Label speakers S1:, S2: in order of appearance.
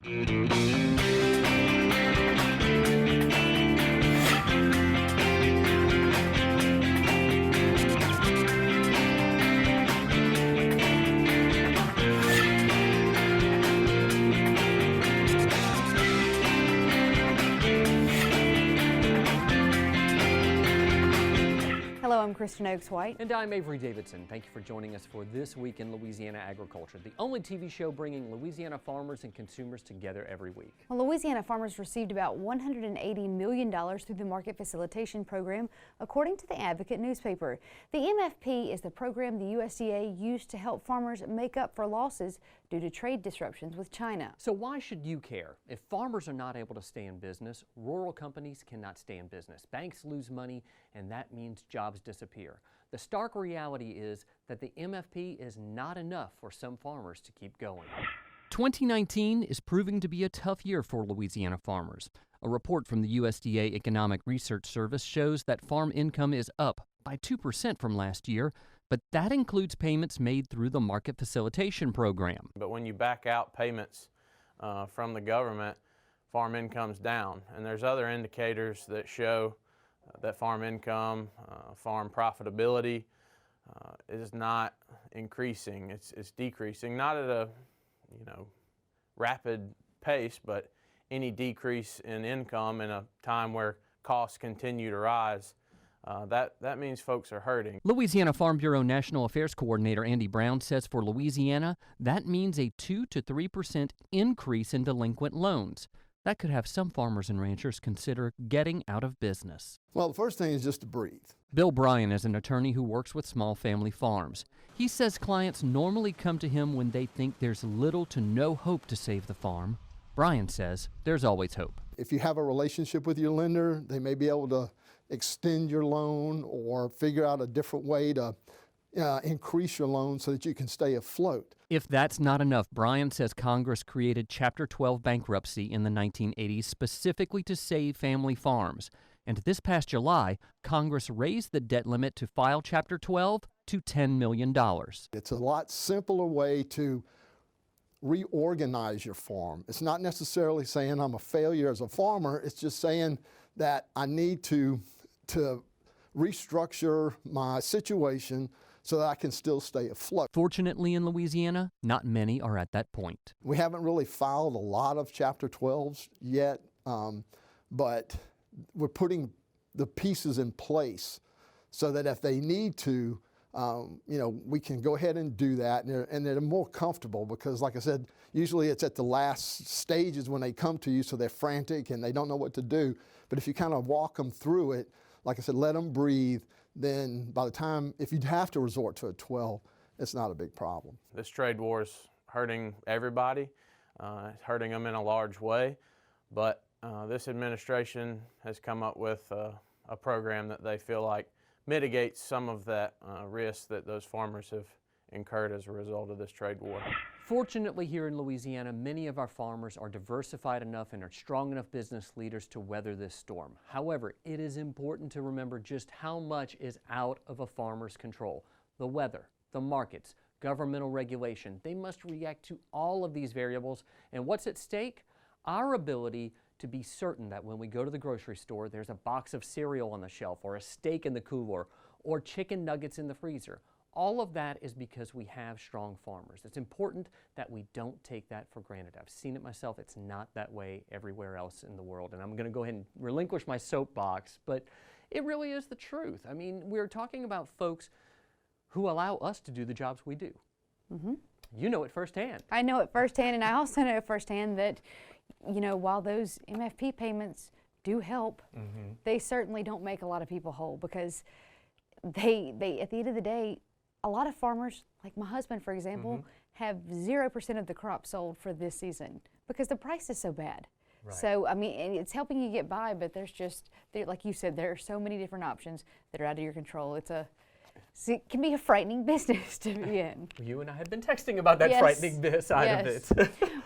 S1: Hello, I'm Kristen Oaks-White.
S2: And I'm Avery Davidson. Thank you for joining us for This Week in Louisiana Agriculture, the only TV show bringing Louisiana farmers and consumers together every week.
S1: Well, Louisiana farmers received about $180 million through the Market Facilitation Program, according to the Advocate newspaper. The MFP is the program the USDA used to help farmers make up for losses due to trade disruptions with China.
S2: So why should you care? If farmers are not able to stay in business, rural companies cannot stay in business. Banks lose money, and that means jobs disappear. The stark reality is that the MFP is not enough for some farmers to keep going. 2019 is proving to be a tough year for Louisiana farmers. A report from the USDA Economic Research Service shows that farm income is up by 2% from last year, but that includes payments made through the Market Facilitation Program.
S3: But when you back out payments from the government, farm income's down. And there's other indicators that show that farm income, farm profitability is not increasing. It's decreasing, not at a rapid pace, but any decrease in income in a time where costs continue to rise, that means folks are hurting.
S2: Louisiana Farm Bureau National Affairs Coordinator Andy Brown says for Louisiana, that means a 2 to 3% increase in delinquent loans. That could have some farmers and ranchers consider getting out of business.
S4: Well, the first thing is just to breathe.
S2: Bill Bryan is an attorney who works with small family farms. He says clients normally come to him when they think there's little to no hope to save the farm. Bryan says there's always hope.
S4: If you have a relationship with your lender, they may be able to extend your loan or figure out a different way to increase your loan so that you can stay afloat.
S2: If that's not enough, Bryan says Congress created Chapter 12 bankruptcy in the 1980s specifically to save family farms. And this past July, Congress raised the debt limit to file Chapter 12 to $10 million.
S4: It's a lot simpler way to reorganize your farm. It's not necessarily saying I'm a failure as a farmer. It's just saying that I need to restructure my situation so that I can still stay afloat.
S2: Fortunately in Louisiana, not many are at that point.
S4: We haven't really filed a lot of Chapter 12s yet, but we're putting the pieces in place so that if they need to, we can go ahead and do that, and they're more comfortable because, like I said, usually it's at the last stages when they come to you, so they're frantic and they don't know what to do. But if you kind of walk them through it, like I said, let them breathe, then by the time, if you have to resort to a 12, it's not a big problem.
S3: This trade war is hurting everybody. It's hurting them in a large way, but this administration has come up with a program that they feel like mitigates some of that risk that those farmers have incurred as a result of this trade war.
S2: Fortunately, here in Louisiana, many of our farmers are diversified enough and are strong enough business leaders to weather this storm. However, it is important to remember just how much is out of a farmer's control. The weather, the markets, governmental regulation, they must react to all of these variables. And what's at stake? Our ability to be certain that when we go to the grocery store, there's a box of cereal on the shelf or a steak in the cooler or chicken nuggets in the freezer. All of that is because we have strong farmers. It's important that we don't take that for granted. I've seen it myself. It's not that way everywhere else in the world. And I'm going to go ahead and relinquish my soapbox, but it really is the truth. I mean, we're talking about folks who allow us to do the jobs we do. Mm-hmm. You know it firsthand.
S1: I know it firsthand, and I also know firsthand that, while those MFP payments do help, they certainly don't make a lot of people whole because they at the end of the day, a lot of farmers, like my husband, for example, have 0% of the crop sold for this season because the price is so bad. Right. So, I mean, it's helping you get by, but like you said, there are so many different options that are out of your control. It can be a frightening business to be in.
S2: You and I have been texting about that frightening side of it.